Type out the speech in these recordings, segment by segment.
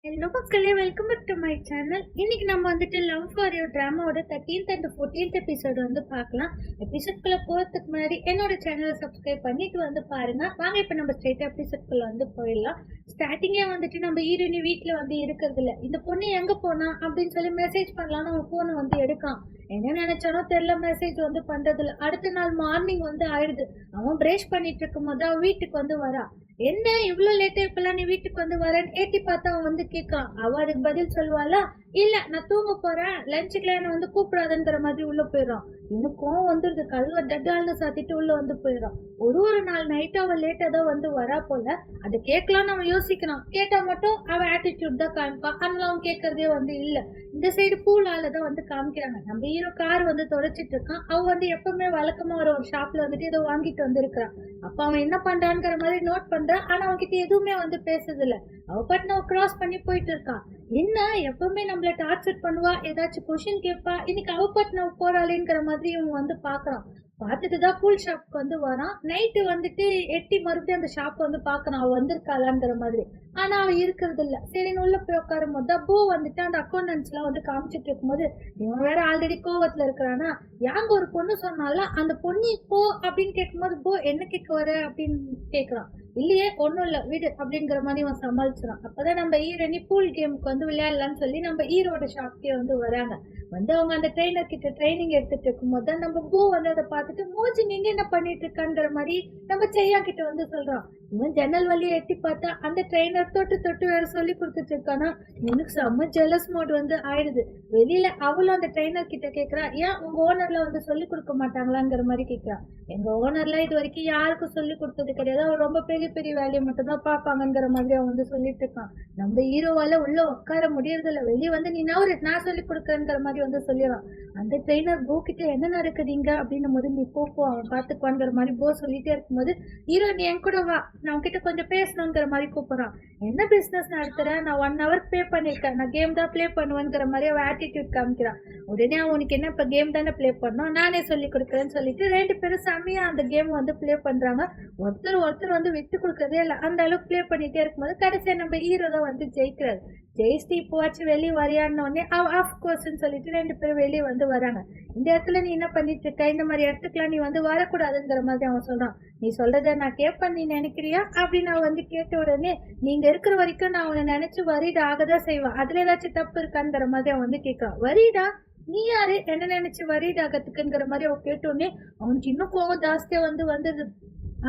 Hello மக்களே, welcome back to my channel. இன்னைக்கு நம்ம வந்துட்டு லவ் ஃபார் யூ ட்ராமாவோட 13th அண்ட் 14th எபிசோடு வந்து பார்க்கலாம். எபிசோட்குள்ள போகிறதுக்கு முன்னாடி என்னோட சேனலை சப்ஸ்கிரைப் பண்ணிட்டு வந்து பாருங்க. வாங்க இப்போ நம்ம ஸ்ட்ரெயிட்டாக எபிசோட்குள்ள வந்து போயிடலாம். ஸ்டார்டிங்கே வந்துட்டு நம்ம ஹீரோயினி வீட்டில் வந்து இருக்கிறது இல்லை. இந்த பொண்ணு எங்கே போனா அப்படின்னு சொல்லி மெசேஜ் பண்ணலான்னு அவன் ஃபோனை வந்து எடுக்கான். என்ன நினைச்சானோ தெரியல, மெசேஜ் வந்து பண்றதில்ல. அடுத்த நாள் மார்னிங் வந்து ஆயிடுது. அவன் பிரேஷ் பண்ணிட்டு இருக்கும் போது அவன் வீட்டுக்கு வந்து வரா. என்ன இவ்வளவு லேட்டா இப்பெல்லாம் நீ வீட்டுக்கு வந்து வரேன்னு ஏத்தி பார்த்தா அவன் வந்து கேட்கான். அவ அதுக்கு பதில் சொல்லுவாளா, இல்ல நான் தூங்க போறேன், லஞ்சுக்குலாம் என்ன வந்து கூப்பிடாதுங்கிற மாதிரி உள்ள போயிடும். இன்னும் கோவம் வந்துருது. கதவை டட்டால்னு சாத்திட்டு உள்ள வந்து போயிடும். ஒரு நாள் நைட்டு அவன் லேட்டா தான் வந்து வரா போல. அதை கேட்கலான்னு அவன் யோசிக்கிறான். கேட்டா மட்டும் அவன் ஆட்டிடியூட் தான் காமிப்பான். அதனால அவன் கேட்கறதே வந்து இல்ல. இந்த சைடு பூலால தான் வந்து காமிக்கிறாங்க. நம்ம ஹீரோ கார் வந்து தொடச்சிட்டு இருக்கான். அவன் வந்து எப்பவுமே வழக்கமா ஒரு ஷாப்ல வந்துட்டு ஏதோ வாங்கிட்டு வந்து இருக்கிறான். அப்ப அவன் என்ன பண்றான்ங்கிற மாதிரி நோட் பண்றான். ஆனா அவன்கிட்ட எதுவுமே வந்து பேசுறது இல்ல. அவ பட்டு அவன் கிராஸ் பண்ணி போயிட்டு இருக்கான். என்ன எப்பவுமே நம்மள டார்ச்சர் பண்ணுவா, ஏதாச்சும் கொஸ்டின் கேட்பா, இன்னைக்கு அவ பட்டு நம்ம போறாளேங்கிற மாதிரி இவன் வந்து பாக்குறான். பார்த்துட்டுதான் கூல் ஷாப்க்கு வந்து வரான். நைட்டு வந்துட்டு எட்டி மறுபடியும் அந்த ஷாப் வந்து பாக்குறான், அவ வந்திருக்காளாங்கிற மாதிரி. ஆனா அவ இருக்கிறது இல்ல. சரின்னு உள்ள போய் உட்காரும் போது போ வந்துட்டு அந்த அக்கௌண்டன்ஸ் எல்லாம் வந்து காமிச்சிட்டு இருக்கும்போது இவன் வேற ஆல்ரெடி கோவத்துல இருக்கிறானா. யாங்க ஒரு பொண்ணு சொன்னால அந்த பொண்ணு இப்போ அப்படின்னு கேட்கும்போது போ என்ன கேட்க வர அப்படின்னு கேக்குறான். இல்லையே ஒன்னும் இல்ல வீடு அப்படிங்கிற மாதிரி அவன் சமாளிச்சிடான். அப்பதான் நம்ம ஹீரோனி பூல் கேமுக்கு வந்து விளையாடலாம்னு சொல்லி நம்ம ஹீரோட ஷாப்கே வந்து வராங்க. வந்து அவங்க அந்த ட்ரெயினர் கிட்ட ட்ரைனிங் எடுத்துட்டு இருக்கும் போது தான் நம்ம பூ வந்து அதை பார்த்துட்டு மோஜி நீங்க என்ன பண்ணிட்டு இருக்காங்கிற மாதிரி நம்ம செய்யா கிட்ட வந்து சொல்றான். இவன் ஜன்னல் வழியை எட்டி பார்த்தா அந்த ட்ரெயினர் தொட்டு தொட்டு வேற சொல்லி கொடுத்துட்டு இருக்கானா. எனக்கு செம்ம ஜெலஸ் மோட் வந்து ஆயிடுது. வெளியில அவளும் அந்த ட்ரெயினர் கிட்ட கேக்குறா, ஏன் உங்க ஓனர்ல வந்து சொல்லி கொடுக்க மாட்டாங்களாங்கிற மாதிரி கேக்குறான். எங்க ஓனர்ல இது வரைக்கும் யாருக்கும் சொல்லி கொடுத்தது கிடையாது, அவர் ரொம்ப பெரிய பெரிய வேலையை மட்டும் தான் பாப்பாங்கிற மாதிரி அவன் வந்து சொல்லிட்டு இருக்கான். நம்ம ஹீரோவால உள்ள உட்கார முடியறதில்ல. வெளியே வந்து நீ நவரு நான் சொல்லி கொடுக்குறேங்கிற மாதிரி வந்து சொல்லிடுறான். அந்த ட்ரெயினர் போ கிட்ட என்ன நடக்குதுங்க அப்படின்னும் போது நீ போ அவன் பாத்துக்குவான்ங்கிற மாதிரி போ சொல்லிட்டே இருக்கும்போது ஹீரோ நீ என் கூட வா, நான் உன்கிட்ட கொஞ்சம் பேசணுங்கிற மாதிரி கூப்பிடுறான். என்ன பிசினஸ் நடத்துறேன், நான் 1 hour பே பண்ணிருக்கேன், நான் கேம் தான் பிளே பண்ணுவேங்கிற மாதிரி அவன் ஆட்டிடியூட் காமிக்கிறான். உடனே அவனுக்கு என்ன இப்ப கேம் தானே பிளே பண்ணோம், நானே சொல்லி கொடுக்குறேன்னு சொல்லிட்டு 2 பேரும் செம்மையா அந்த கேம் வந்து பிளே பண்றாங்க. ஒருத்தர் வந்து விட்டு கொடுக்கறதே இல்லை. அந்த அளவுக்கு பிளே பண்ணிட்டே இருக்கும்போது கடைசியா நம்ம ஹீரோ தான் வந்து ஜெயிக்கிறாரு. ஜெயிஸ்டி இப்போவாச்சும் வெளியே வரையானோடனே ஆஃப் கோர்ஸ்ன்னு சொல்லிட்டு 2 பேரும் வெளியே வந்து வராங்க. இந்த இடத்துல நீ என்ன பண்ணிட்டு இருக்க, இந்த மாதிரி இடத்துக்குலாம் நீ வந்து வரக்கூடாதுங்கிற மாதிரி அவன் சொல்றான். நீ சொல்றத நான் கேட்பேன் நீ நினைக்கிறியா அப்படின்னு அவன் வந்து கேட்ட உடனே நீங்க இருக்கிற வரைக்கும் நான் அவனை நினைச்சு வரீடா ஆகதான் செய்வான், அதுல ஏதாச்சும் தப்பு இருக்காங்கிற மாதிரி அவன் வந்து கேட்கறான். வரீடா நீ யாரு என்ன நினைச்சு வரீடாகத்துக்குங்கிற மாதிரி அவன் கேட்டோடனே அவனுக்கு இன்னும் கோவம் ஜாஸ்தியா வந்து வந்தது.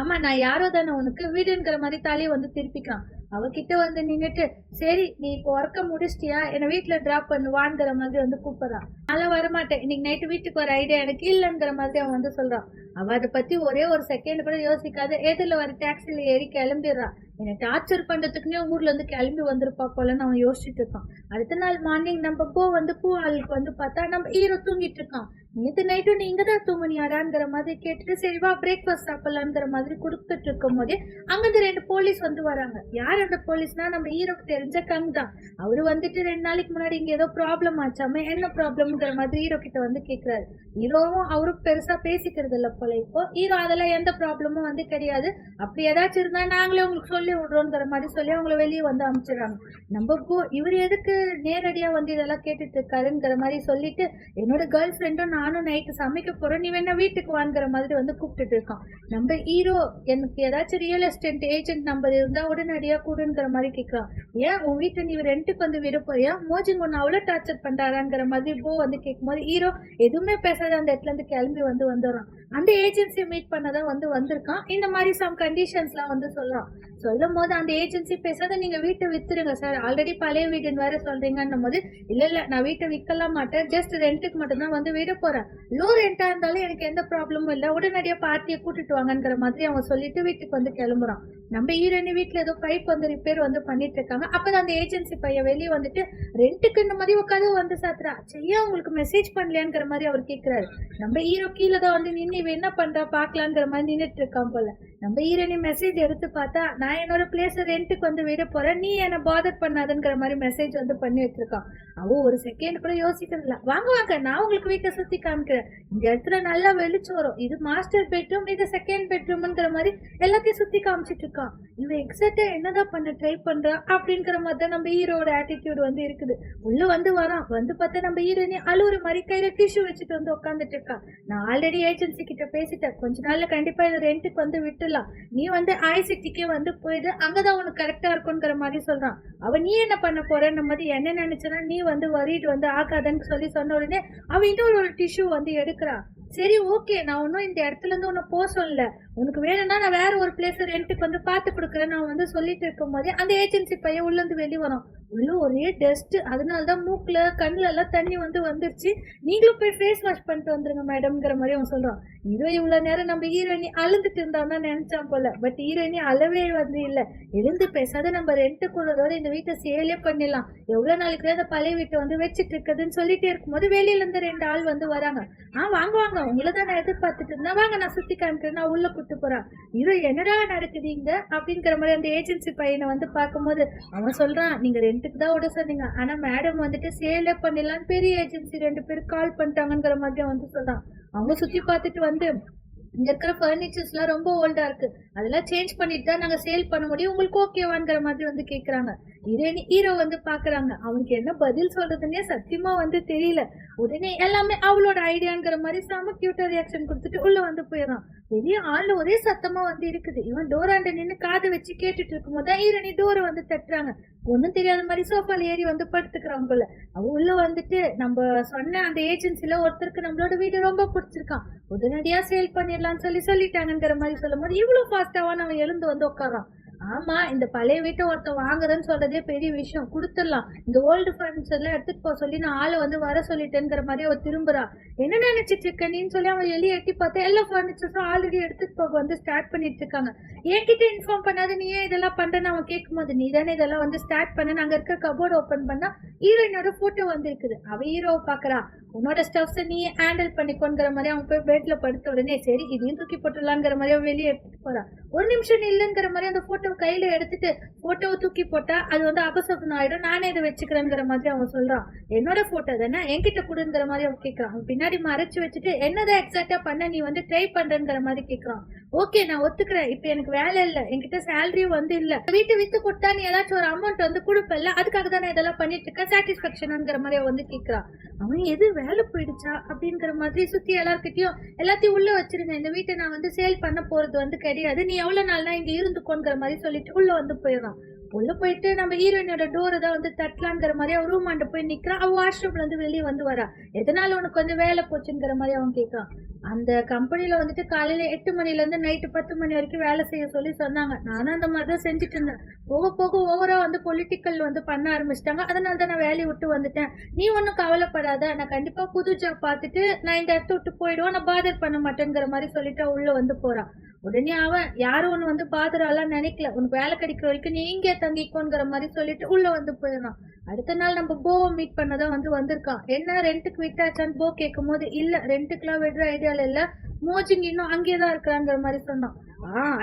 ஆமா நான் யாரோ தானே உனக்கு வீடுங்கிற மாதிரி தலையை வந்து திருப்பிக்கிறான். அவகிட்ட வந்து நின்னுட்டு சரி நீ இப்போ ஒர்க்க முடிச்சிட்டியா, என்னை வீட்டுல டிராப் பண்ணுவான்ங்கிற மாதிரி வந்து கூப்பிடுறான். அதெல்லாம் வரமாட்டேன், இன்னைக்கு நைட்டு வீட்டுக்கு வர ஐடியா எனக்கு இல்லைங்கிற மாதிரி அவன் வந்து சொல்றான். அவ அதை பத்தி ஒரே ஒரு செகண்ட் கூட யோசிக்காத எதிரில வர டாக்ஸில ஏறி கிளம்பிடுறான். என்னை டார்ச்சர் பண்றதுக்குன்னே ஊர்ல இருந்து கிளம்பி வந்திருப்பா போலன்னு அவன் யோசிச்சுட்டு இருக்கான். அடுத்த நாள் மார்னிங் நம்ம பூ ஆளுக்கு வந்து பார்த்தா நம்ம ஹீரோ தூங்கிட்டு இருக்கான். நேற்று நைட்டும் நீ இங்க தான் தூங்குனியாடாங்கிற மாதிரி கேட்டுட்டு சரி வா பிரேக்ஃபாஸ்ட் சாப்பிடலாங்கிற மாதிரி கொடுத்துட்டு இருக்கும் போதே அங்கிருந்து 2 போலீஸ் வந்து வராங்க. யார் அந்த போலீஸ்னா நம்ம ஹீரோக்கு தெரிஞ்ச கங் தான். அவரு வந்துட்டு 2 நாளைக்கு முன்னாடி இங்க ஏதோ ப்ராப்ளம் ஆச்சாம, என்ன ப்ராப்ளம்ங்கிற மாதிரி ஹீரோ கிட்ட வந்து கேக்குறாரு. ஹீரோவும் அவரும் பெருசா பேசிக்கிறது இல்ல போல. இப்போ ஹீரோ அதெல்லாம் எந்த ப்ராப்ளமும் வந்து கிடையாது, அப்படி ஏதாச்சும் இருந்தா நாங்களே உங்களுக்கு சொல்லி விடுறோங்கிற மாதிரி சொல்லி அவங்கள வெளியே வந்து அனுப்பிச்சிடறாங்க. நம்ம இவர் எதுக்கு நேரடியா வந்து இதெல்லாம் கேட்டுட்டு இருக்காருங்கிற மாதிரி சொல்லிட்டு என்னோட கேர்ள் ஃப்ரெண்டும் நானும் நைட்டு சமைக்க போறோம், நீ வேணா வீட்டுக்கு வாங்குற மாதிரி வந்து கூப்பிட்டுட்டு இருக்கான். நம்ம ஹீரோ எனக்கு ஏதாச்சும் ரியல் எஸ்டேட் ஏஜென்ட் நம்பர் இருந்தா உடனடியா கூடுங்கிற மாதிரி கேட்கலாம். ஏன் உன் வீட்டை நீ ரெண்டுக்கு வந்து விட போறியா, மோஜிங் ஒன்னு அவ்வளவு டார்ச்சர் பண்றாராங்கிற மாதிரி போ வந்து கேட்கும்போது ஹீரோ எதுவுமே பேசாத அந்த இடத்துல இருந்து கிளம்பி வந்து வந்துடுறான். அந்த ஏஜென்சியை மீட் பண்ணதான் வந்து வந்திருக்கான். இந்த மாதிரி சம் கண்டிஷன்ஸ் எல்லாம் வந்து சொல்லலாம். சொல்லும் போது அந்த ஏஜென்சி பேசாத நீங்க வீட்டை வித்துருங்க சார், ஆல்ரெடி பழைய வீடுன்னு வேற சொல்றீங்கன்னும் போது இல்ல நான் வீட்டை விற்கலாம் மாட்டேன், ஜஸ்ட் ரெண்டுக்கு மட்டும் தான் வந்து விட போறேன், லோ ரெண்டா இருந்தாலும் எனக்கு எந்த ப்ராப்ளமும் இல்லை, உடனடியா பார்ட்டியை கூட்டிட்டு வாங்கிற மாதிரி அவன் சொல்லிட்டு வீட்டுக்கு வந்து கிளம்புறான். நம்ம ஹீரோனி வீட்டுல ஏதோ பைப் வந்து ரிப்பேர் வந்து பண்ணிட்டு இருக்காங்க. அப்பதான் அந்த ஏஜென்சி பையன் வெளியே வந்துட்டு ரெண்டுக்கு இந்த மாதிரி உட்காந்து வந்து சாத்துறா. செய்யா உங்களுக்கு மெசேஜ் பண்ணலையாங்கிற மாதிரி அவர் கேட்கிறாரு. நம்ம ஹீரோ கீழே தான் வந்து நின்று இவ என்ன பண்றா பாக்கலாங்கிற மாதிரி நின்றுட்டு இருக்கான் போல. நம்ம ஹீரோயினி மெசேஜ் எடுத்து பார்த்தா, நான் என்னோட பிளேஸ் ரெண்ட்டுக்கு வந்து விட போறேன், நீ என்ன பாதர் பண்ணாதங்கிற மாதிரி மெசேஜ் வந்து பண்ணி வச்சிருக்கான். அவ ஒரு செகண்ட் கூட யோசிக்கிறது இல்ல. வாங்க வாங்க, நான் உங்களுக்கு வீட்டை சுத்தி காமிக்கிறேன், இந்த இடத்துல நல்லா வெளிச்சம் வரும், இது மாஸ்டர் பெட்ரூம், இது செகண்ட் பெட்ரூம்ங்கிற மாதிரி எல்லாத்தையும் சுத்தி காமிச்சிட்டு இருக்கான். இவன் எக்ஸாக்டா என்னதான் பண்ண ட்ரை பண்றா அப்படிங்கிற மாதிரி தான் நம்ம ஹீரோட ஆட்டிடியூட் வந்து இருக்குது. உள்ள வந்து வரான், வந்து பார்த்தா நம்ம ஹீரோயினி அழுவுற மாதிரி கையில டிஷ்யூ வச்சுட்டு வந்து உட்காந்துட்டு இருக்கா. நான் ஆல்ரெடி ஏஜென்சி கிட்ட பேசிட்டேன், கொஞ்ச நாள்ல கண்டிப்பா இது ரெண்ட்டுக்கு வந்து விட்டுலாம், நீ வந்து ஐசிட்டிக்கே வந்து போயிடு, அங்கதான் உனக்கு கரெக்டா இருக்கும்ங்கிற மாதிரி சொல்றான். அவ நீ என்ன பண்ண போறன்ற மாதிரி என்ன நினைச்சனா, நீ வந்து வரிட்டு வந்து ஆகாதன்னு சொல்லி சொன்ன உடனே அவ இன்னொரு ஒரு டிஷ்யூ வந்து எடுக்கிறா. சரி ஓகே, நான் ஒன்னும் இந்த இடத்துல இருந்து உன்னை போக சொல்லல, உனக்கு வேணும்னா நான் வேற ஒரு பிளேஸ் ரெண்ட்டுக்கு வந்து பாத்து கொடுக்குறேன் நான் வந்து சொல்லிட்டு இருக்கும் போதே அந்த ஏஜென்சி பையன் உள்ள இருந்து வெளியே வரும். உள்ள ஒரே டஸ்ட், அதனாலதான் மூக்குல கண்ணுல எல்லாம் தண்ணி வந்து வந்துருச்சு, நீங்களும் போய் ஃபேஸ் வாஷ் பண்ணிட்டு வந்துருங்க மேடம்ங்கிற மாதிரி அவன் சொல்றான். இவ்வளவு நேரம் நம்ம ஹீரோயினி அழுந்துட்டு இருந்தான்னு நினைச்சான் போல. பட் ஹீரோயினி அளவே வந்து இல்ல, எழுந்து பேசாத நம்ம ரெண்ட்டுக்குள்ளதோட இந்த வீட்டை சேலே பண்ணிடலாம், எவ்வளவு நாளைக்கு அந்த பழைய வீட்டை வந்து வச்சுட்டு இருக்குதுன்னு சொல்லிட்டே இருக்கும்போது வெளியில இருந்து 2 ஆள் வந்து வராங்க. வாங்க வாங்க, உங்களதான் நான் எதிர்பார்த்துட்டு இருந்தேன், வாங்க நான் சுத்தி காமிக்கிறேன், நான் உள்ள கூட்டு போறேன். ஹீரோ என்னடா நடக்குதுங்க அப்படிங்கிற மாதிரி அந்த ஏஜென்சி பையனை வந்து பார்க்கும்போது அவன் சொல்றான், நீங்க ரெண்ட்டுக்கு தான் விட சொன்னீங்க, ஆனா மேடம் வந்துட்டு சேலே பண்ணிடலான்னு பெரிய ஏஜென்சி 2 பேர் கால் பண்ணிட்டாங்கிற மாதிரி வந்து சொல்றான். அவங்க சுத்தி பார்த்துட்டு வந்து, இங்க இருக்கிற பர்னிச்சர்ஸ் எல்லாம் ரொம்ப ஓல்டா இருக்கு, அதெல்லாம் சேஞ்ச் பண்ணிட்டு தான் நாங்க சேல் பண்ண முடியும், உங்களுக்கு ஓகேவாங்கிற மாதிரி வந்து கேக்குறாங்க. ஹீரோ வந்து பாக்குறாங்க, அவனுக்கு என்ன பதில் சொல்றதுன்னே சத்தியமா வந்து தெரியல. உடனே எல்லாமே அவளோட ஐடியாங்கிற மாதிரி செம கியூட்டா ரியாக்ஷன் கொடுத்துட்டு உள்ள வந்து போயிடறான். வெளியே ஆள் ஒரே சத்தமா வந்து இருக்குது. இவன் டோராண்ட நின்று காதை வச்சு கேட்டுட்டு இருக்கும் போது ஹீரோனி டோரை வந்து தட்டுறாங்க. ஒன்னும் தெரியாத மாதிரி சோஃபால ஏறி வந்து படுத்துக்கிறான் போல. அவ உள்ள வந்துட்டு, நம்ம சொன்ன அந்த ஏஜென்சில ஒருத்தருக்கு நம்மளோட வீடு ரொம்ப பிடிச்சிருக்கான், உடனடியா சேல் பண்ணிடலாம்னு சொல்லிட்டாங்கிற மாதிரி சொல்லும் போது இவ்வளவு ஃபாஸ்டாவா அவன் எழுந்து வந்து உட்காரான். ஆமா, இந்த பழைய வீட்டை ஒருத்தன் வாங்குறேன்னு சொல்றதே பெரிய விஷயம், கொடுத்துடலாம், இந்த ஓல்டு பர்னிச்சர் எல்லாம் எடுத்துட்டு போக சொல்லி நான் ஆளை வந்து வர சொல்லிட்டேங்கிற மாதிரி அவ திரும்புறா. என்ன நினைச்சிட்டு இருக்க நீன்னு சொல்லி அவன் எலி எட்டி பார்த்தா எல்லா பர்னிச்சர்ஸும் ஆல்ரெடி எடுத்துட்டு போக வந்து ஸ்டார்ட் பண்ணிட்டு இருக்காங்க. என்கிட்ட இன்ஃபார்ம் பண்ணாது நீ ஏன் இதெல்லாம் பண்றேன்னு அவன் கேட்கும் போது, நீ தானே இதெல்லாம் வந்து ஸ்டார்ட் பண்ண, அங்க இருக்க கபோர்டு ஓபன் பண்ணா ஹீரோயினோட போட்டோ வந்து இருக்குது. அவ ஹீரோவை பாக்குறா, உன்னோட ஸ்டப்ஸ் நீ ஹேண்டில் பண்ணிக்கோங்கிற மாதிரி அவன் போய் பெட்ல படுத்த உடனே சரி இதையும் தூக்கி போட்டுடலாங்கிற மாதிரி அவன் வெளியே எடுத்துட்டு போறான். ஒரு நிமிஷம் இல்லைங்கிற மாதிரி அந்த போட்டோ கையில எடுத்துட்டு போட்டோவை தூக்கி போட்டா அது வந்து அபசகுணம் ஆயிடும், நானே இதை வச்சுக்கிறேங்கிற மாதிரி அவன் சொல்றான். என்னோட போட்டோ தானே என்கிட்ட கொடுங்கிற மாதிரி அவன் கேட்கறான். அவன் பின்னாடி மறைச்சு வச்சுட்டு என்னதான் எக்ஸாக்டா பண்ண நீ வந்து ட்ரை பண்றேங்கிற மாதிரி கேட்கறான். ஓகே நான் ஒத்துக்கிறேன், இப்ப எனக்கு வேலை இல்ல, என்கிட்ட சேலரியும் வந்து இல்ல, வீட்டை வித்து கொடுத்தா நீ ஏதாச்சும் ஒரு அமௌண்ட் வந்து கொடுப்பல, அதுக்காக தானே இதெல்லாம் பண்ணிட்டு இருக்க, சாட்டிஸ்பாக்சன்ங்கிற மாதிரி அவன் வந்து கேட்கறான். அவன் எது வேலை போயிடுச்சா அப்படிங்கிற மாதிரி சுத்தி எல்லாத்தையும் உள்ள வச்சிருங்க, இந்த வீட்டை நான் வந்து சேல் பண்ண போறது வந்து கிடையாது, நீ எவ்வளவு நாள்னா இங்க இருந்துக்கோங்கிற மாதிரி சொல்லிட்டு உள்ள வந்து போயிடறான். உள்ள போயிட்டு நம்ம ஹீரோயினோட டோரை தான் வந்து தட்டலாங்கிற மாதிரி அவன் ரூம் ஆண்ட போய் நிக்கிறான். அவன் வாஷ்ரூம்ல இருந்து வெளியே வந்து வரா. எதனால உனக்கு வந்து வேலை போச்சுங்கிற மாதிரி அவன் கேட்கறான். அந்த கம்பெனில வந்துட்டு காலையில 8 மணில இருந்து நைட்டு 10 மணி வரைக்கும் வேலை செய்ய சொல்லி சொன்னாங்க, நானும் அந்த மாதிரிதான் செஞ்சுட்டு இருந்தேன், போக போக ஓவரா வந்து பொலிட்டிக்கல் வந்து பண்ண ஆரம்பிச்சிட்டாங்க, அதனால தான் நான் வேலையை விட்டு வந்துட்டேன், நீ ஒன்னும் கவலைப்படாத, நான் கண்டிப்பா புது ஜாப் பார்த்துட்டு நான் இந்த இடத்த விட்டு போயிடுவோம், நான் பாதர் பண்ண மாட்டேங்கிற மாதிரி சொல்லிட்டு உள்ள வந்து போறான். உடனே அவன் யாரும் ஒண்ணு வந்து பாதுராலாம் நினைக்கல, உனக்கு வேலை கிடைக்கிற வரைக்கும் நீ இங்கே தங்கிக்கோங்கிற மாதிரி சொல்லிட்டு உள்ள வந்து போயிடறான். அடுத்த நாள் நம்ம போவை மீட் பண்ணதான் வந்து வந்திருக்கான். என்ன ரெண்டுக்கு விட்டாச்சான்னு போ கேட்கும் போது இல்ல ரெண்டுக்குலாம் விடுற ஐடியால இல்ல, மோஜிங் இன்னும் அங்கேயேதான் இருக்கிறாங்கிற மாதிரி சொன்னான்.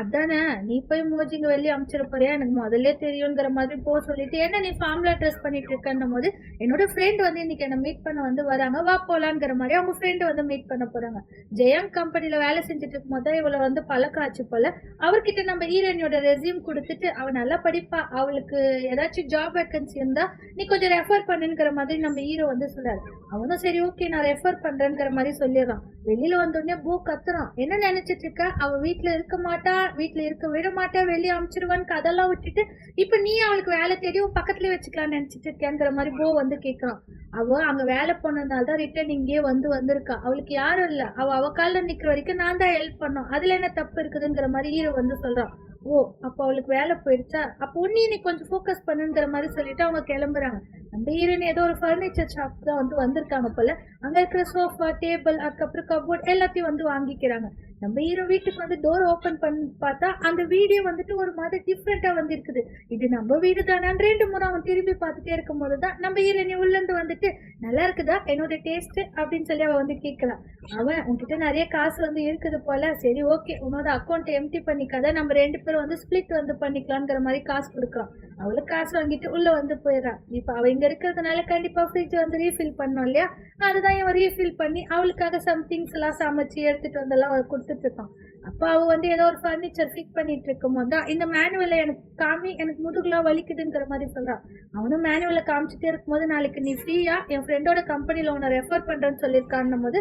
அதானே, நீ போய் மோஜிங்க வெளியே அமிச்சிட போறியா, எனக்கு முதல்ல தெரியுங்கிற மாதிரி போ சொல்லிட்டு, என்ன நீ ஃபார்ம்ல ட்ரெஸ் பண்ணிட்டு இருக்கன்னும் போது என்னோட ஃப்ரெண்ட் வந்து இன்னைக்கு என்ன மீட் பண்ண வந்து வராங்க, வா போலாங்கிற மாதிரி அவங்க ஃப்ரெண்ட் வந்து மீட் பண்ண போறாங்க. ஜெயம் கம்பெனில வேலை செஞ்சுட்டு இருக்கும் போது இவளை வந்து பழக்காச்சு போல. அவர்கிட்ட நம்ம ஹீரோயினோட ரெசியூம் கொடுத்துட்டு அவ நல்லா படிப்பா, அவளுக்கு ஏதாச்சும் ஜாப் வேக்கன்சி இருந்தா நீ கொஞ்சம் ரெஃபர் பண்ணுங்கிற மாதிரி நம்ம ஹீரோ வந்து சொல்றாரு. அவனும் சரி ஓகே நான் ரெஃபர் பண்றேங்கிற மாதிரி சொல்லிடுறான். வெளியில வந்தோடனே பூ கத்துறான், என்ன நினைச்சிட்டு இருக்க, அவ வீட்டுல இருக்க மாட்டா, வீட்டுல இருக்க விட மாட்டா, வெளியே அமிச்சிருவான்னு அதெல்லாம் விட்டுட்டு இப்ப நீ அவளுக்கு வேலை தேடி பக்கத்துல வச்சுக்கலாம்னு நினைச்சிட்டு இருக்கேங்கிற மாதிரி போ வந்து கேக்குறான். அவ அங்க வேலை போனதுனாலதான் ரிட்டர்ன் இங்கே வந்திருக்கா, அவளுக்கு யாரும் இல்ல, அவ காலில் நிக்கிற வரைக்கும் நான் தான் ஹெல்ப் பண்ணோம், அதுல என்ன தப்பு இருக்குதுங்கிற மாதிரி ஹீரோ வந்து சொல்றான். ஓ அப்ப அவளுக்கு வேலை போயிடுச்சா, அப்ப உன்னி நீ கொஞ்சம் ஃபோக்கஸ் பண்ணுங்கிற மாதிரி சொல்லிட்டு அவங்க கிளம்புறாங்க. நம்ம ஹீரோயின் ஏதோ ஒரு பர்னிச்சர் ஷாப் தான் வந்து வந்திருக்காங்க போல. அங்க இருக்கிற சோஃபா டேபிள் அதுக்கப்புறம் கபோர்ட் எல்லாத்தையும் வந்து வாங்கிக்கிறாங்க. நம்ம ஹீரோ வீட்டுக்கு வந்து டோர் ஓபன் பண்ணி பார்த்தா அந்த வீடியோ வந்துட்டு ஒரு மாதிரி டிஃப்ரெண்டா வந்து இருக்குது. இது நம்ம வீடு தானான்னு 2 முறை அவன் திரும்பி பார்த்துட்டே இருக்கும் போதுதான் நம்ம ஹீரோயினி உள்ள இருந்து வந்துட்டு, நல்லா இருக்குதா என்னோட டேஸ்ட் அப்படின்னு சொல்லி அவ வந்து கேட்கலாம். அவன் உன்கிட்ட நிறைய காசு வந்து இருக்குது போல, சரி ஓகே உன்னோட அக்கௌண்ட் எம்டி பண்ணிக்காத, நம்ம 2 பேரும் வந்து ஸ்பிளிட் வந்து பண்ணிக்கலாங்கிற மாதிரி காசு கொடுக்குறான். அவளுக்கு காசு வாங்கிட்டு உள்ள வந்து போயிடறான். இப்ப அவ இங்க இருக்கிறதுனால கண்டிப்பா ஃப்ரிட்ஜ் வந்து ரீஃபில் பண்ணோம் இல்லையா, அதுதான் இவன் ரீஃபில் பண்ணி அவளுக்காக சம்திங்ஸ் எல்லாம் சமைச்சு எடுத்துட்டு வந்தெல்லாம் கொடுத்துட்டு இருக்கான். அப்ப அவ வந்து ஏதோ ஒரு ஃபர்னிச்சர் ஃபிட் பண்ணிட்டு இருக்கும் போதுதான் இந்த மேனுவலை எனக்கு காமி, எனக்கு முதுகுலாம் வலிக்குதுங்கிற மாதிரி சொல்றான். அவனும் மேனுவலை காமிச்சிட்டே இருக்கும்போது, நாளைக்கு நீ ஃப்ரீயா என் ஃப்ரெண்டோட கம்பெனில உன்னை ரெஃபர் பண்றேன்னு சொல்லியிருக்கான்னும் போது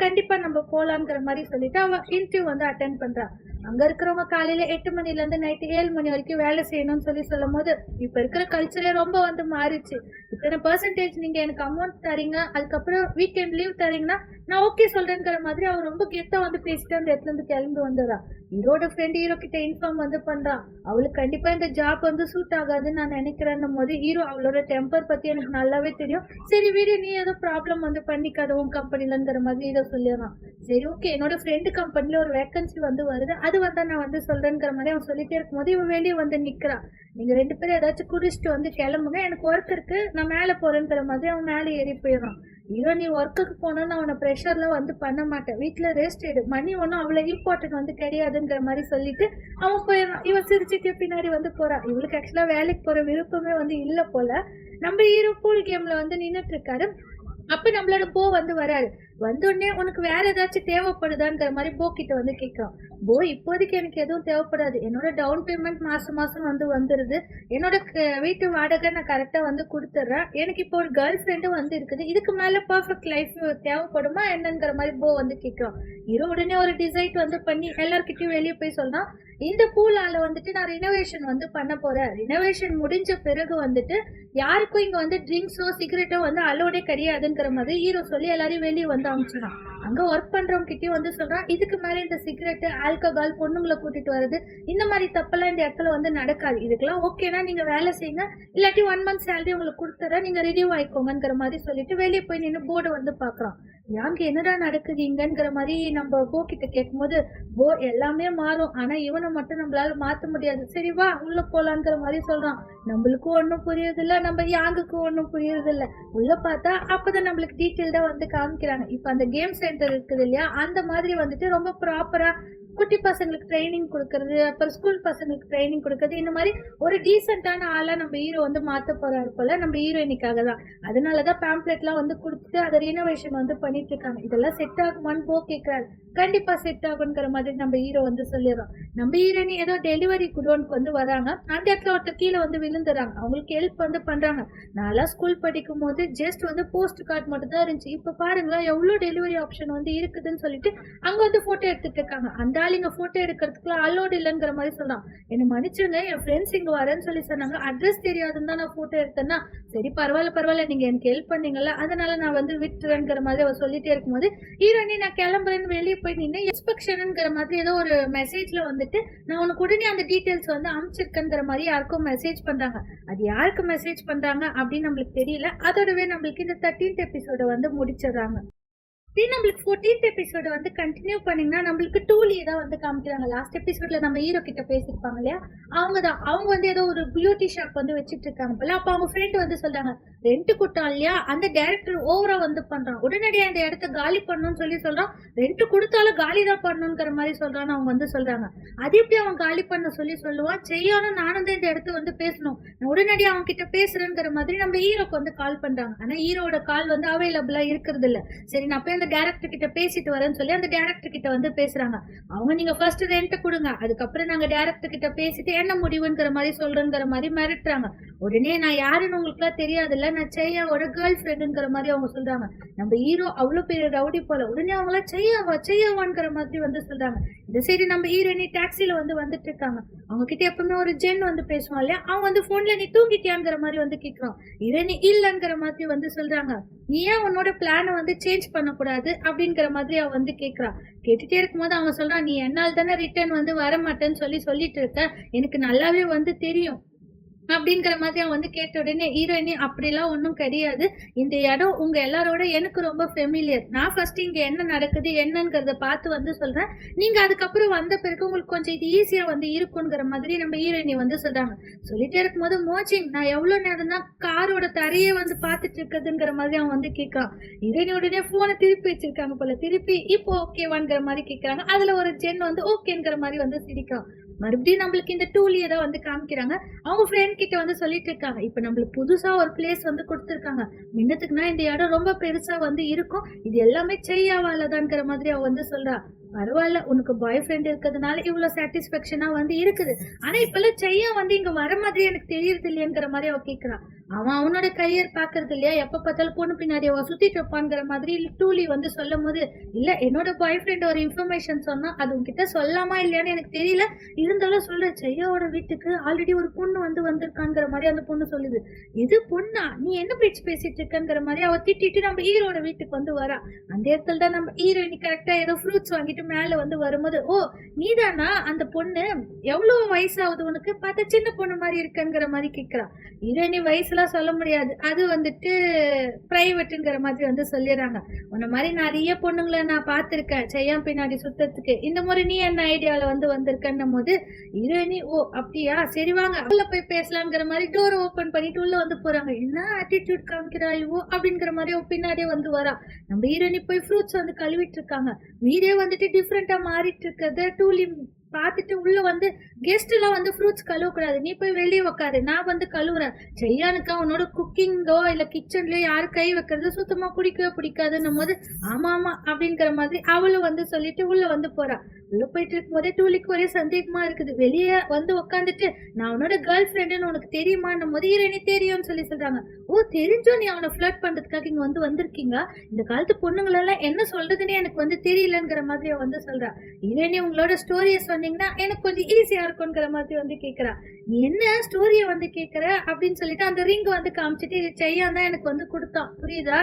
கண்டிப்பா நம்ம போலாங்கிற மாதிரி சொல்லிட்டு அவ இன்டர்வியூ வந்து அட்டென்ட் பண்றான். அங்க இருக்கிறவங்க காலையில 8 மணில இருந்து நைட்டு 7 மணி வரைக்கும் வேலை செய்யணும்னு சொல்லும் போது, இப்ப இருக்கிற கல்ச்சரே ரொம்ப வந்து மாறிடுச்சு. இத்தனை பெர்சன்டேஜ் நீங்க எனக்கு அமௌண்ட் தரீங்க, அதுக்கப்புறம் வீக்கெண்ட் லீவ் தரீங்கன்னா நான் ஓகே சொல்றேங்கிற மாதிரி அவர் ரொம்ப கெத்தா வந்து பேசிட்டு அந்த இடத்துல இருந்து கிளம்பி வந்துடுறான். ஹீரோட ஃப்ரெண்ட் ஹீரோ கிட்ட இன்ஃபார்ம் வந்து பண்றான், அவளுக்கு கண்டிப்பா இந்த ஜாப் வந்து சூட் ஆகாதுன்னு நான் நினைக்கிறேன்னும் போது, ஹீரோ அவளோட டெம்பர் பத்தி எனக்கு நல்லாவே தெரியும், சரி வீடு நீ ஏதோ ப்ராப்ளம் வந்து பண்ணிக்காத உன் கம்பெனிலங்கிற மாதிரி ஹீரோ சொல்லிடுறான். சரி ஓகே என்னோட ஃப்ரெண்டு கம்பெனில ஒரு வேகன்சி வந்து வருது, அது வந்தா நான் வந்து சொல்றேங்கிற மாதிரி அவன் சொல்லிட்டே இருக்கும்போது இவன் வெளியே வந்து நிக்கிறான். நீங்க 2 பேரும் ஏதாச்சும் குடிச்சிட்டு வந்து கிளம்புங்க, எனக்கு ஒர்க் இருக்கு நான் மேல போறேங்கிற மாதிரி அவன் மேலே ஏறி போயிடுறான். ஐயோ நீ ஒர்க்குக்கு போனோன்னு அவனை ப்ரெஷர்ல வந்து பண்ண மாட்டேன், வீட்டுல ரெஸ்ட் எடு, மணி ஒன்றும் அவ்வளவு இம்பார்ட்டன்ட் வந்து கிடையாதுங்கிற மாதிரி சொல்லிட்டு அவன் போயிடுறான். இவன் சிரிச்சுட்டு பின்னாடி வந்து போறான். இவளுக்கு ஆக்சுவலா வேலைக்கு போற விருப்பமே வந்து இல்ல போல. நம்ம ஹீரோ பூல் கேம்ல வந்து நின்னுட்டு இருக்காரு. அப்ப நம்மளோட போ வந்து வராரு. வந்தோடனே உனக்கு வேற ஏதாச்சும் தேவைப்படுதாங்கிற மாதிரி போ கிட்ட வந்து கேட்கிறோம். போ இப்போதைக்கு எனக்கு எதுவும் தேவைப்படாது, என்னோட டவுன் பேமெண்ட் மாசம் மாசம் வந்து வந்துருது, என்னோட வீட்டு வாடகை நான் கரெக்டா வந்து கொடுத்துட்றேன், எனக்கு இப்போ ஒரு கேர்ள் ஃப்ரெண்டும் வந்து இருக்குது, இதுக்கு மேல பர்ஃபெக்ட் லைஃப் தேவைப்படுமா என்னங்கிற மாதிரி போ வந்து கேட்கிறோம். ஹீரோ உடனே ஒரு டிசைட் வந்து பண்ணி எல்லார்கிட்டயும் வெளியே போய் சொல்றான், இந்த பூலால வந்துட்டு நான் ரினோவேஷன் வந்து பண்ண போறேன், ரினோவேஷன் முடிஞ்ச பிறகு வந்துட்டு யாருக்கும் இங்க வந்து ட்ரிங்க்ஸோ சிகரெட்டோ வந்து அலோடே கிடையாதுங்கிற மாதிரி ஹீரோ சொல்லி எல்லாரையும் வெளியே வந்து அனுப்பிச்சிடான். அங்க ஒர்க் பண்றவங்க கிட்டயும் வந்து சொல்றான், இதுக்கு மேல இந்த சிகரெட் ஆல்கஹால் பொண்ணுங்களை கூட்டிட்டு வர்றது இந்த மாதிரி தப்பெல்லாம் இந்த இடத்துல வந்து நடக்காது, இதுக்கெல்லாம் ஓகேனா நீங்க வேலை செய்யுங்க, இல்லாட்டி 1 month சேலரி உங்களுக்கு கொடுத்துறேன், நீங்க ரினியூ ஆயிக்கோங்கிற மாதிரி சொல்லிட்டு வெளியே போய் நின்று போர்டு வந்து பாக்குறான். யாங்க என்னடா நடக்குது இங்கங்கிற மாதிரி நம்ம போ கிட்ட கேட்கும் போது, போ எல்லாமே மாறும் ஆனா இவனை மட்டும் நம்மளால மாத்த முடியாது, சரி வா உள்ள போலாங்கிற மாதிரி சொல்றான். நம்மளுக்கும் ஒன்னும் புரியுது இல்ல, நம்ம யாங்குக்கும் ஒன்னும் புரியுது இல்ல. உள்ள பார்த்தா அப்பதான் நம்மளுக்கு டீட்டெயில்டா வந்து காமிக்கிறாங்க. இப்ப அந்த கேம் சென்டர் இருக்குது இல்லையா, அந்த மாதிரி வந்துட்டு ரொம்ப ப்ராப்பரா குட்டி பசங்களுக்கு ட்ரைனிங் கொடுக்கறது, அப்புறம் ஸ்கூல் பசங்களுக்கு ட்ரைனிங் கொடுக்கறது, இந்த மாதிரி ஒரு டீசென்டான ஆளா நம்ம ஹீரோ வந்து மாத்த போறாரு போல நம்ம ஹீரோயினிக்காக தான். அதனாலதான் பேம்ப்ளெட்லாம் வந்து கொடுத்துட்டு அதை ரினோவேஷன் வந்து பண்ணிட்டு இருக்காங்க. இதெல்லாம் செட் ஆகுமான்னு போ கேட்கிறாரு. கண்டிப்பா செட் ஆகுங்கிற மாதிரி நம்ம ஹீரோ வந்து சொல்லிடுறோம். நம்ம ஹீரோயினி ஏதோ டெலிவரி குடோனுக்கு வந்து வராங்க. அந்த இடத்துல ஒருத்தர் கீழே வந்து விழுந்துறாங்க. அவங்களுக்கு ஹெல்ப் வந்து பண்றாங்க. நான்லாம் ஸ்கூல் படிக்கும் போது ஜஸ்ட் வந்து போஸ்ட் கார்டு மட்டும் தான் இருந்துச்சு, இப்ப பாருங்களா எவ்வளவு டெலிவரி ஆப்ஷன் வந்து இருக்குதுன்னு சொல்லிட்டு அங்க வந்து போட்டோ எடுத்துட்டு இருக்காங்க. அந்த இங்க போட்டோ எடுக்கிறதுக்குலாம் அலோட் இல்லைங்கிற மாதிரி சொல்றான். என்ன மன்னிச்சுங்க என் ஃப்ரெண்ட்ஸ் இங்க வரேன்னு சொல்லி சொன்னாங்க, அட்ரஸ் தெரியாதுன்னு தான் நான் போட்டோ எடுத்தேன்னா, சரி பரவாயில்ல நீங்க எனக்கு ஹெல்ப் பண்ணீங்கல்ல அதனால நான் வந்து விட்டுறேங்கிற மாதிரி அவர் சொல்லிட்டே இருக்கும்போது, ஹீரோயினி நான் கிளம்புறேன்னு வெளியே போய் நின்று இன்ஸ்பெக்ஷனுங்கிற மாதிரி ஏதோ ஒரு மெசேஜ்ல வந்துட்டு நான் உனக்கு உடனே அந்த டீட்டெயில்ஸ் வந்து அனுப்பிச்சிருக்கேங்கிற மாதிரி யாருக்கும் மெசேஜ் பண்றாங்க. அது யாருக்கு மெசேஜ் பண்றாங்க அப்படின்னு நம்மளுக்கு தெரியல. அதோடவே நம்மளுக்கு இந்த 13th எபிசோட வந்து முடிச்சிடறாங்க. நம்மளுக்கு 14th எபிசோட வந்து கண்டினியூ பண்ணீங்கன்னா நம்மளுக்கு டூலி தான் வந்து காமிக்கிறாங்க. லாஸ்ட் எபிசோட்ல நம்ம ஹீரோ கிட்ட பேசிருப்பாங்க இல்லையா, அவங்க வந்து ஏதோ ஒரு பியூட்டி ஷாப் வந்து வச்சிட்டு இருக்காங்க போல. அப்ப அவங்க ஃப்ரெண்ட் வந்து சொல்றாங்க, ரெண்ட் கொடுத்தான் இல்லையா அந்த டைரக்டர் ஓவரா வந்து பண்றான், உடனடியா அந்த இடத்த காலி பண்ணணும்னு சொல்லி சொல்றான், ரெண்ட் கொடுத்தாலும் காலி தான் பண்ணணுங்கிற மாதிரி சொல்றான்னு அவங்க வந்து சொல்றாங்க. அது எப்படி அவன் காலி பண்ண சொல்லி சொல்லுவான், செய்யணும் நானும் தான் இந்த இடத்த வந்து பேசணும், நான் உடனடியா அவங்க கிட்ட பேசுறேங்கிற மாதிரி நம்ம ஹீரோக்கு வந்து கால் பண்றாங்க. ஆனா ஹீரோட கால் வந்து அவைலபிளா இருக்கிறது இல்ல. சரி நான் போய் அந்த டைரக்டர் கிட்ட பேசிட்டு வரேன்னு சொல்லி அந்த டைரக்டர் கிட்ட வந்து பேசுறாங்க. அவங்க நீங்க ஃபர்ஸ்ட் ரெண்ட் கொடுங்க, அதுக்கப்புறம் நாங்க டைரக்டர் கிட்ட பேசிட்டு என்ன முடிவுங்கிற மாதிரி சொல்றேங்கிற மாதிரி மிரட்டுறாங்க. உடனே நான் யாருன்னு உங்களுக்கு எல்லாம் தெரியாதுல்ல, நான் செய்யாவோட கேர்ள் ஃப்ரெண்டுங்கிற மாதிரி அவங்க சொல்றாங்க. நம்ம ஹீரோ அவ்வளவு பெரிய ரவுடி போல, உடனே அவங்கள செய்யாவாங்கிற மாதிரி வந்து சொல்றாங்க. இந்த சைடு நம்ம ஹீரோயினி டாக்ஸில வந்து வந்துட்டு இருக்காங்க. அவங்க கிட்ட எப்பவுமே ஒரு ஜென் வந்து பேசுவான் இல்லையா, அவங்க வந்து போன்ல நீ தூங்கிட்டியாங்கிற மாதிரி வந்து கேட்கிறோம். ஹீரோயினி இல்லங்கிற மாதிரி வந்து சொல்றாங்க. நீ ஏன் உன்னோட பிளான வந்து சேஞ்ச் பண்ணக்கூடாது அப்படிங்கிற மாதிரி அவ வந்து கேட்கறான். கேட்டுட்டே இருக்கும்போது அவன் சொல்றான், நீ என்னால் தானே ரிட்டர்ன் வந்து வர மாட்டேன்னு சொல்லிட்டு இருக்க, எனக்கு நல்லாவே வந்து தெரியும், அப்படிங்கிற மாதிரி அவன் வந்து கேட்ட உடனே ஹீரோயினி அப்படிலாம் ஒன்றும் கிடையாது. இந்த இடம் உங்க எல்லாரோட எனக்கு ரொம்ப ஃபெமிலியர். நான் ஃபர்ஸ்ட் இங்க என்ன நடக்குது என்னங்கிறத பார்த்து வந்து சொல்றேன். நீங்க அதுக்கப்புறம் வந்த பிறகு உங்களுக்கு கொஞ்சம் இது ஈஸியா வந்து இருக்குங்கிற மாதிரி நம்ம ஹீரோயினி வந்து சொல்றாங்க. சொல்லிட்டே இருக்கும்போது மோச்சிங் நான் எவ்வளவு நேரம் தான் காரோட தரையே வந்து பார்த்துட்டு இருக்குதுங்கிற மாதிரி அவன் வந்து கேட்கறான். ஹீரோயினி உடனே போனை திருப்பி வச்சிருக்காங்க போல. திருப்பி இப்போ ஓகேவான்ங்கிற மாதிரி கேட்கறாங்க. அதுல ஒரு ஜென் வந்து ஓகேங்கிற மாதிரி வந்து சிரிக்கான். மறுபடியும் நம்மளுக்கு இந்த டூலியை தான் வந்து காமிக்கிறாங்க. அவங்க ஃப்ரெண்ட் கிட்ட வந்து சொல்லிட்டு இருக்காங்க, இப்ப நம்மளுக்கு புதுசா ஒரு பிளேஸ் வந்து கொடுத்துருக்காங்க. முன்னத்துக்குன்னா இந்த இடம் ரொம்ப பெருசா வந்து இருக்கும். இது எல்லாமே செய்யாவாலதான்ங்கிற மாதிரி அவ வந்து சொல்றா. பரவாயில்ல, உனக்கு பாய் ஃப்ரெண்ட் இருக்கிறதுனால இவ்வளவு சாட்டிஸ்பேக்ஷனா வந்து இருக்குது. ஆனா இப்பெல்லாம் செய்யா வந்து இங்க வர மாதிரி எனக்கு தெரியறது இல்லையாங்கிற மாதிரி அவ கேக்குறான். அவன் அவனோட கரியர் பாக்குறது இல்லையா, எப்ப பார்த்தாலும் பொண்ணு பின்னாடி அவ சுத்திட்டு இருப்பான்ங்கிற மாதிரி டூலி வந்து சொல்லும் போது, இல்ல என்னோட பாய் ஃப்ரெண்ட் ஒரு இன்ஃபர்மேஷன் சொன்னா அது உன்கிட்ட சொல்லாமா இல்லையான்னு எனக்கு தெரியல, இருந்தாலும் சொல்ற செய்யாவோட வீட்டுக்கு ஆல்ரெடி ஒரு பொண்ணு வந்து வந்திருக்காங்கிற மாதிரி அந்த பொண்ணு சொல்லுது. இது பொண்ணா, நீ என்ன பேச்சு பேசிட்டு இருக்கங்கிற மாதிரி அவ திட்டிட்டு நம்ம ஹீரோட வீட்டுக்கு வந்து வரா. அந்த இடத்துல தான் நம்ம ஹீரோயினி கரெக்டா ஏதோ ஃப்ரூட்ஸ் வாங்கிட்டு மேல வந்து வரும்போது, ஓ நீதானா அந்த பொண்ணு, எவ்வளவு வயசாகுது உனக்கு, பார்த்தா சின்ன பொண்ணு மாதிரி இருக்குங்கிற மாதிரி கேக்குறா. ஹீரோயினி வயசுலாம் சொல்ல முடியாது, அது வந்துட்டு பிரைவேட்டுங்கிற மாதிரி வந்து சொல்லிடுறாங்க. உன்ன மாதிரி நிறைய பொண்ணுங்களை நான் பார்த்திருக்கேன் செய்யா பின்னாடி சுத்தத்துக்கு, இந்த முறை நீ என்ன ஐடியால வந்து வந்திருக்கன்னும் போது ஹீரோயினி ஓ அப்படியா சரி வாங்க உள்ள போய் பேசலாங்கிற மாதிரி டோர் ஓபன் பண்ணிட்டு உள்ள வந்து போறாங்க. என்ன ஆட்டிடியூட் காமிக்கிறாயோ அப்படிங்கிற மாதிரி பின்னாடியே வந்து வரா. நம்ம ஹீரோயினி போய் ஃப்ரூட்ஸ் வந்து கழுவிட்டு இருக்காங்க. மீரே வந்துட்டு டிஃப்ரெண்டா மாறிட்டு இருக்கிறத டூலி பார்த்துட்டு உள்ள வந்து கெஸ்ட் எல்லாம் வந்து ஃப்ரூட்ஸ் கழுவ கூடாது, நீ போய் வெளியே உக்காரு, நான் வந்து கழுவுறேன். செய்யானுக்கா உன்னோட குக்கிங்கோ இல்ல கிச்சன்லயோ யாரு கை வைக்கிறது சுத்தமா பிடிக்கவே பிடிக்காதுன்னும் போது ஆமா ஆமா அப்படிங்கிற மாதிரி அவளும் வந்து சொல்லிட்டு உள்ள வந்து போறா. உள்ள போயிட்டு இருக்கும் போதே டூலிக்கு ஒரே சந்தேகமா இருக்குது. வெளியே வந்து உட்காந்துட்டு நான் உன்னோட கேர்ள் ஃப்ரெண்டுன்னு உனக்கு தெரியுமான்னும் போது ஹீரோயினி தெரியும்னு சொல்லி சொல்றாங்க. ஓ தெரிஞ்சோ நீ அவனை ஃபிளர்ட் பண்றதுக்காக இங்க வந்து வந்திருக்கீங்க, இந்த காலத்து பொண்ணுங்களெல்லாம் என்ன சொல்றதுன்னே எனக்கு வந்து தெரியலங்கிற மாதிரி அவ வந்து சொல்றா. ஹீரோயினி உங்களோட ஸ்டோரியை சொன்னீங்கன்னா எனக்கு கொஞ்சம் ஈஸியா இருக்கும்ங்கிற மாதிரி வந்து கேக்குறா. நீ என்ன ஸ்டோரிய வந்து கேக்குற அப்படின்னு சொல்லிட்டு அந்த ரிங் வந்து காமிச்சிட்டு இது செய்யா தான் எனக்கு வந்து கொடுத்தான், புரியுதா,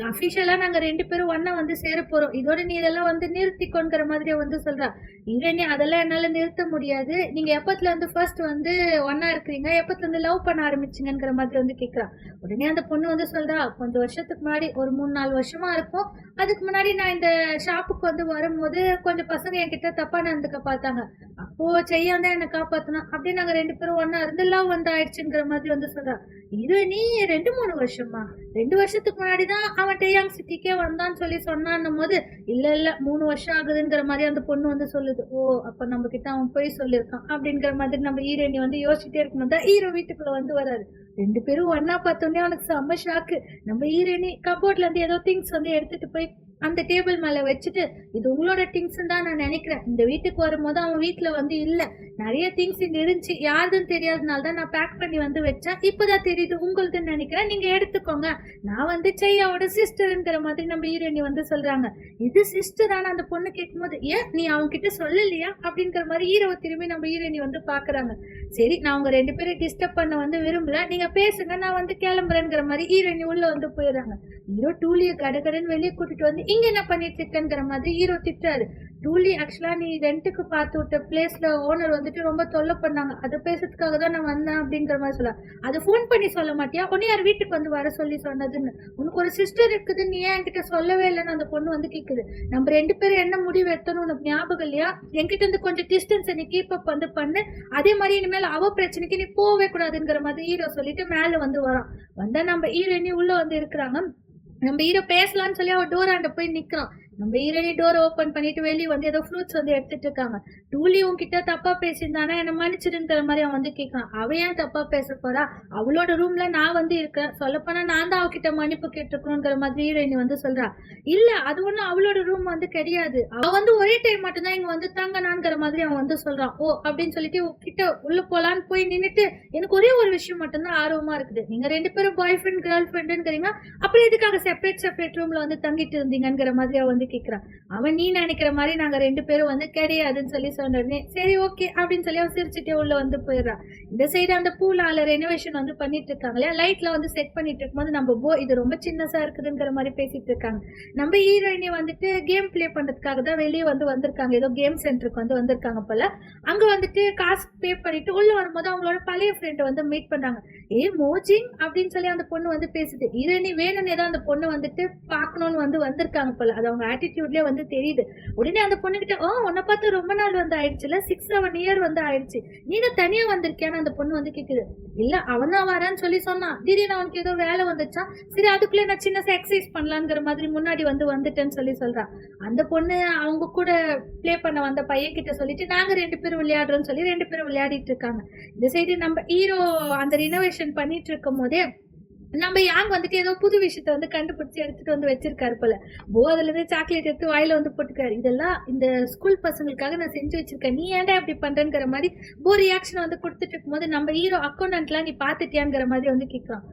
அபிஷியலா நாங்க 2 பேரும் ஒன்னா வந்து சேர போறோம், இதோட நீ இதெல்லாம் வந்து நிறுத்திக்கோங்கிற மாதிரி வந்து சொல்றா. ஹீரோயினி அதெல்லாம் என்னால நிறுத்த முடியாது, நீங்க எப்பத்துல இருந்து ஃபர்ஸ்ட் வந்து ஒன்னா இருக்கிறீங்க, எப்பத்துல இருந்து லவ் பண்ண ஆரம்பிச்சீங்கிற மாதிரி வந்து கேக்குறா. உடனே அந்த பொண்ணு வந்து சொல்றா, கொஞ்சம் வருஷத்துக்கு முன்னாடி ஒரு 3-4 வருஷமா இருக்கும், அதுக்கு முன்னாடி நான் இந்த ஷாப்புக்கு வந்து வரும்போது கொஞ்சம் பசங்க என்கிட்ட தப்பா நடந்துக்க பார்த்தாங்க, அப்போ செய்யாம தான் என்ன காப்பாத்தணும், அப்படியே நாங்க 2 பேரும் ஒன்னா இருந்து லவ் வந்து ஆயிடுச்சுங்கிற மாதிரி வந்து சொல்றா. இது நீ 2-3 வருஷமா, 2 வருஷத்துக்கு முன்னாடிதான் அவன் டேயாங் சிட்டிக்கே வந்தான்னு சொல்லி சொன்னான்னும் போது இல்ல 3 வருஷம் ஆகுதுங்கிற மாதிரி அந்த பொண்ணு வந்து சொல்லுது. ஓ அப்ப நம்ம கிட்ட அவன் போய் சொல்லியிருக்கான் அப்படிங்கிற மாதிரி நம்ம ஹீரோயினி வந்து யோசிச்சுட்டே இருக்கணும் தான் ஹீரோ வீட்டுக்குள்ள வந்து வராது. 2 பேரும் ஒன்னா பார்த்தோன்னே அவனுக்கு செம்ம ஷாக்கு. நம்ம ஹீரோயினி கபோர்ட்ல இருந்து ஏதோ திங்ஸ் வந்து எடுத்துட்டு போய் அந்த டேபிள் மேல வச்சுட்டு, இது உங்களோட திங்ஸ் தான் நான் நினைக்கிறேன், இந்த வீட்டுக்கு வரும்போது அவன் வீட்டுல வந்து இல்ல, நிறைய திங்ஸ் இங்க இருந்துச்சு, யாருன்னு தெரியாதனால தான் நான் பேக் பண்ணி வந்து வச்சேன், இப்பதான் தெரியுது உங்களுதுன்னு நினைக்கிறேன், நீங்க எடுத்துக்கோங்க, நான் வந்து செய்யாவோட சிஸ்டர்ங்கிற மாதிரி நம்ம ஹீரோயினி வந்து சொல்றாங்க. இது சிஸ்டரான அந்த பொண்ணு கேட்கும் போது ஏன் நீ அவங்க கிட்ட சொல்லலையா அப்படிங்கிற மாதிரி ஹீரோவை திரும்பி நம்ம ஹீரோயினி வந்து பாக்குறாங்க. சரி நான் உங்க 2 பேரும் டிஸ்டர்ப் பண்ண வந்து விரும்பல, நீங்க பேசுங்க, நான் வந்து கிளம்புறேங்கிற மாதிரி ஹீரோயினி உள்ள வந்து போயிடுறாங்க. ஹீரோ டூலிய கடகடன்னு வெளியே கூட்டிட்டு வந்து இங்க என்ன பண்ணிட்டு இருக்கேங்கிற மாதிரி ஹீரோ திட்டாரு. டூலி ஆக்சுவலா நீ ரெண்டுக்கு பார்த்து விட்ட பிளேஸ்ல ஓனர் வந்துட்டு ரொம்ப தொல்லை பண்ணாங்க, அதை பேசுறதுக்காக தான் நான் வந்தேன் அப்படிங்கிற மாதிரி சொல்ல. அதை போன் பண்ணி சொல்ல மாட்டியா, உன்னை யார் வீட்டுக்கு வந்து வர சொல்லி சொன்னதுன்னு, உனக்கு ஒரு சிஸ்டர் இருக்குது நீ ஏன் என்கிட்ட சொல்லவே இல்லைன்னு அந்த பொண்ணு வந்து கேக்குது. நம்ம 2 பேரும் என்ன முடிவு எடுத்தோன்னு உனக்கு ஞாபகம் இல்லையா, என்கிட்ட இருந்து கொஞ்சம் டிஸ்டன்ஸ் நீ கீப் அப் வந்து பண்ணு, அதே மாதிரி இனிமேல் அவ பிரச்சனைக்கு நீ போவே கூடாதுங்கிற மாதிரி ஹீரோ சொல்லிட்டு மேல வந்து வரான். வந்தா நம்ம ஹீரோயினி உள்ள வந்து இருக்கிறாங்க. நம்ம ஹீரோ பேசலாம்னு சொல்லி அவ டோர் ஆண்ட போய் நிக்கிறான். நம்ம ஹீரோனி டோர் ஓபன் பண்ணிட்டு வெளியே வந்து ஏதோ ஃப்ரூட்ஸ் வந்து எடுத்துட்டு இருக்காங்க. டூலி உன்கிட்ட தப்பா பேசியிருந்தானா என்ன மன்னிச்சிருங்கிற மாதிரி அவன் வந்து கேட்கறான். அவ ஏன் தப்பா பேச போறா, அவளோட ரூம்ல நான் வந்து இருக்கேன், சொல்லப்போனா நான் தான் அவகிட்ட மன்னிப்பு கேட்டுக்கணுங்கிற மாதிரி ஹீரோயினி வந்து சொல்றா. இல்ல அது ஒண்ணும் அவளோட ரூம் வந்து கிடையாது, அவ வந்து ஒரே டைம் மட்டும் தான் இங்க வந்து தங்கனான்ங்கிற மாதிரி அவன் வந்து சொல்றான். ஓ அப்படின்னு சொல்லிட்டு கிட்ட உள்ள போலான்னு போய் நின்னுட்டு, எனக்கு ஒரே ஒரு விஷயம் மட்டும்தான் ஆர்வமா இருக்குது, நீங்க 2 பேரும் பாய் ஃப்ரெண்ட் கேர்ள் ஃப்ரெண்டுங்கிறீங்க, அப்புறம் எதுக்காக செப்பரேட் ரூம்ல வந்து தங்கிட்டு இருந்தீங்கிற மாதிரி அவன் வந்து மாதிரி கேக்குறான். அவன் நீ நினைக்கிற மாதிரி நாங்க 2 பேரும் வந்து கிடையாதுன்னு சொல்லி சொன்ன உடனே சரி ஓகே அப்படின்னு சொல்லி அவன் சிரிச்சுட்டே உள்ள வந்து போயிடுறான். இந்த சைடு அந்த பூலால ரெனோவேஷன் வந்து பண்ணிட்டு இருக்காங்க இல்லையா, லைட்ல வந்து செட் பண்ணிட்டு இருக்கும்போது நம்ம இது ரொம்ப சின்னசா இருக்குதுங்கிற மாதிரி பேசிட்டு இருக்காங்க. நம்ம ஹீரோயினி வந்துட்டு கேம் பிளே பண்றதுக்காக தான் வெளியே வந்து வந்திருக்காங்க, ஏதோ கேம் சென்டருக்கு வந்து வந்திருக்காங்க போல. அங்க வந்துட்டு காசு பே பண்ணிட்டு உள்ள வரும்போது அவங்களோட பழைய ஃப்ரெண்ட் வந்து மீட் பண்றாங்க. மோஜிங் அப்படின்னு சொல்லி அந்த பொண்ணு வந்து பேசுது. ஹீரோயினி வேணும்னே தான் அந்த பொண்ணு வந்துட்டு பாக்கணும்னு வந்து வந்திருக்காங்க போல, அது அவங்க ஆட்டிடியூட்லயே வந்து தெரியுது. உடனே அந்த பொண்ணு கிட்ட உன்னை பார்த்து ரொம்ப நாள் வந்து ஆயிடுச்சுல, 6-7 இயர் வந்து ஆயிடுச்சு, நீங்க தனியா வந்திருக்கியான்னு அந்த பொண்ணு வந்து கேக்குது. இல்ல அவன் தான் வரேன்னு சொல்லி சொன்னான், திடீர்னு அவனுக்கு ஏதோ வேலை வந்துச்சா, சரி அதுக்குள்ள நான் சின்ன எக்ஸசைஸ் பண்ணலாங்கிற மாதிரி முன்னாடி வந்து வந்துட்டேன்னு சொல்லி சொல்றான். அந்த பொண்ணு அவங்க கூட பிளே பண்ண வந்த பையன் கிட்ட சொல்லிட்டு நாங்க 2 பேரும் விளையாடுறோம்னு சொல்லி 2 பேரும் விளையாடிட்டு இருக்காங்க. இந்த சைடு நம்ம ஹீரோ அந்த ரினோவேஷன் பண்ணிட்டு இருக்கும் போதே நம்ம யாங் வந்துட்டு ஏதோ புது விஷயத்த வந்து கண்டுபிடிச்சு எடுத்துட்டு வந்து வச்சிருக்காரு போல. அதுல இருந்து சாக்லேட் எடுத்து வாயில வந்து போட்டுக்காரு. இதெல்லாம் இந்த ஸ்கூல் பசங்களுக்காக நான் செஞ்சு வச்சிருக்கேன், நீ ஏன்டா இப்படி பண்றேங்கிற மாதிரி ரியாக்ஷன் வந்து கொடுத்துட்டு இருக்கும்போது நம்ம ஹீரோ அக்கௌண்டன்ட்லாம் நீ பாத்துட்டியாங்கிற மாதிரி வந்து கேட்கறான்.